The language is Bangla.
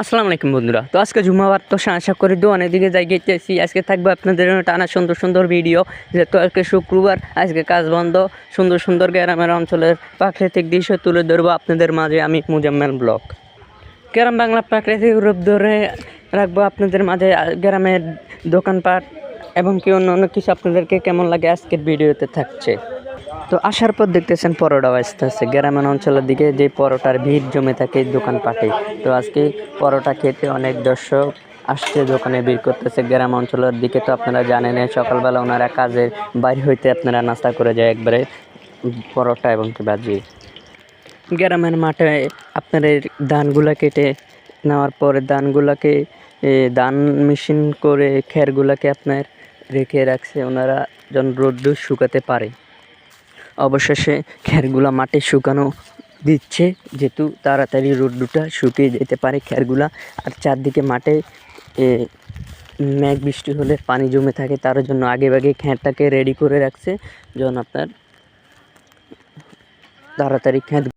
আসসালামু আলাইকুম বন্ধুরা। তো আজকে জুম্মাবার তো আশা করি দোকানের দিকে যাই গেছি। আজকে থাকবে আপনাদের জন্য টানা সুন্দর সুন্দর ভিডিও। যেহেতু আজকে শুক্রবার, আজকে কাজ বন্ধ। সুন্দর সুন্দর গ্রামের অঞ্চলের প্রাকৃতিক দৃশ্য তুলে ধরবো আপনাদের মাঝে আমি মুজাম্মেল ব্লগ। গ্রাম বাংলা প্রাকৃতিক রূপ ধরে রাখবো আপনাদের মাঝে। গ্রামের দোকানপাট এবং কি অন্য অন্য কিছু আপনাদেরকে কেমন লাগে আজকের ভিডিওতে থাকছে। তো আসার পর দেখতেছেন পরোটা আসতেছে গ্রামের অঞ্চলের দিকে, যে পরোটার ভিড় জমে থাকে দোকানপাটে। তো আজকে পরোটা খেতে অনেক দর্শক আসছে, দোকানে ভিড় করতেছে গ্রাম অঞ্চলের দিকে। তো আপনারা জানেন সকালবেলা ওনারা কাজের বাইরে হইতে আপনারা নাস্তা করে যায় একবারে পরোটা এবং কি ভাজি। গ্রামের মাঠে আপনার এই ধানগুলা কেটে নেওয়ার পরে ধানগুলাকে ধান মেশিন করে খেরগুলাকে আপনার রেখে রাখছে ওনারা যেন রোদ্দুর শুকাতে পারে। অবশেষে খেরগুলা মাঠে শুকানো দিচ্ছে, যেহেতু তাড়াতাড়ি রোদ্দুরটা শুকিয়ে যেতে পারে খেরগুলা। আর চারদিকে মাঠে মেঘ বৃষ্টি হলে পানি জমে থাকে, তার জন্য আগে খেরটাকে রেডি করে রাখছে যেন আপনার তাড়াতাড়ি খের